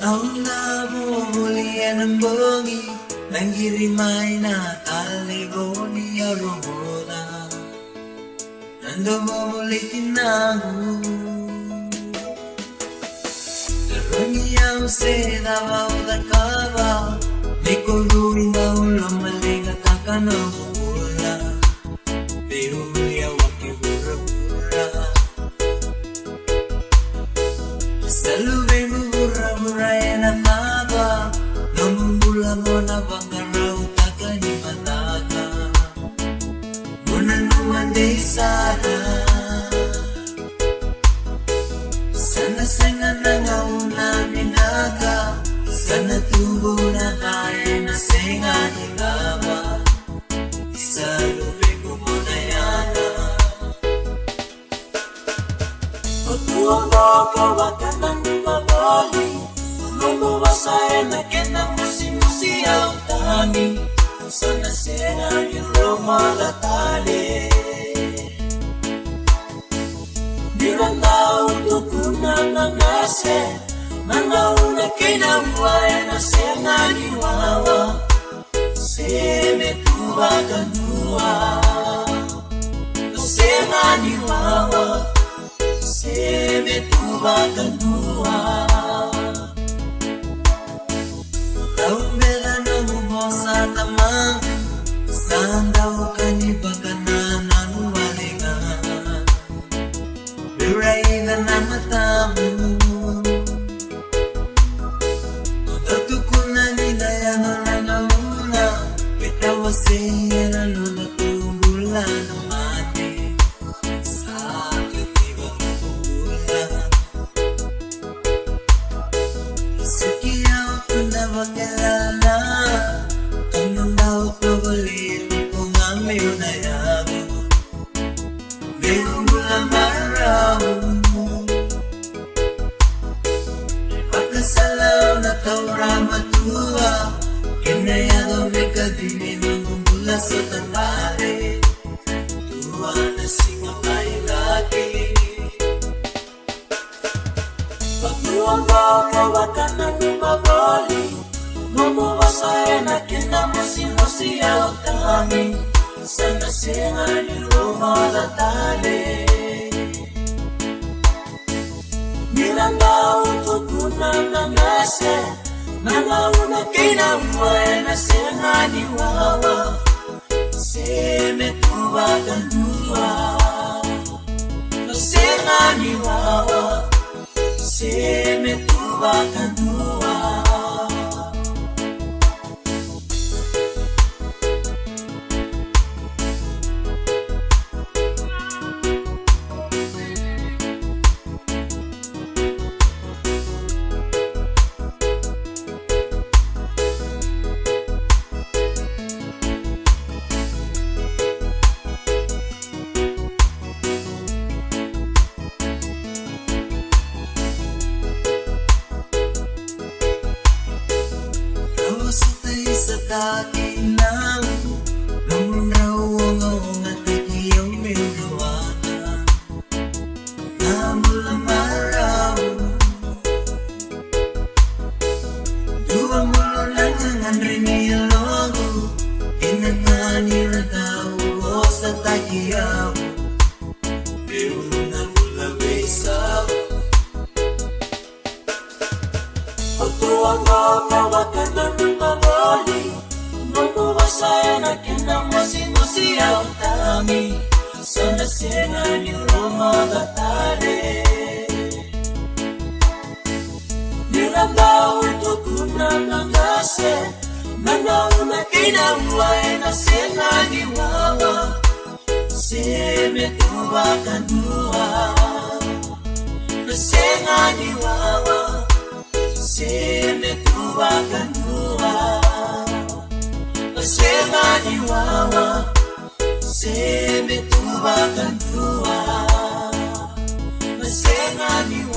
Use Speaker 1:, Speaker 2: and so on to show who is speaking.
Speaker 1: Allah mulia ng bongi Nanggirimay na taliboni aromona Nando mo muli tinago Teruniyaw se davao da kaba Nikuluin daw lumaling at akanamula Pero mulia wakibura-bura Salubay mo bura-bura yan ang maba Namumula mo na bangaraw taka ni mataka Muna naman di sana Sana senga na nga una minaga Sana tubo na kaya na senga ni baba Isalubay mo muna yana Otuang kawakan ng mabali Lumabasay na kinang musi-musi ang tani Sana senga ni Romalatali Dirandao tukunan ng ase Manauna kinabuhay na senga ni Wawa Seme tuwa kanua Senga ni Wawa Seme tuwa kanua Taong bela na mo sa tamang Saan daw kanibaganan ang walingan Biray na matamu Tatukunan nila yan na nauna Pitawasing na natubulan ng mati Sa akin di ba mabubulan Sikiyaw ko na magkalala Anong daw kabalin kung amay na yabo Mayroon bulang maraw Pagkasalaw na taura matua Kinayado may kadini ng bumbula sa tanbari Tuwa na singa may laki Pagluwang mo kawakan ng mabali Mumuwasay na kinamusi-musi ang tanging Sana singa ni Romalatali Nirandao tukunan ng ase Nanauna kinabuhay na singa ni Wawa Seme tuwa kanua Singa ni Wawa Seme tuwa kanua Sa dating lang Namun raw ang at nagiyang may gawana Namula maraw Dua mulo lang ang anrinilogo Inanganira daw o sa tagiyaw Pero namula besaw Pagtuwang mo kawakan ng mabali Mumuwasay na kinamusi-musi ang tami Sana singa ni Romalatali Nirandao tukunan ng ase Nanauna kinabuhay na singa ni Wawa Seme tuwa kanua Singa ni Wawa Seme tuwa kanua Singa ni Wawa Seme tuwa kanua Singa ni Wawa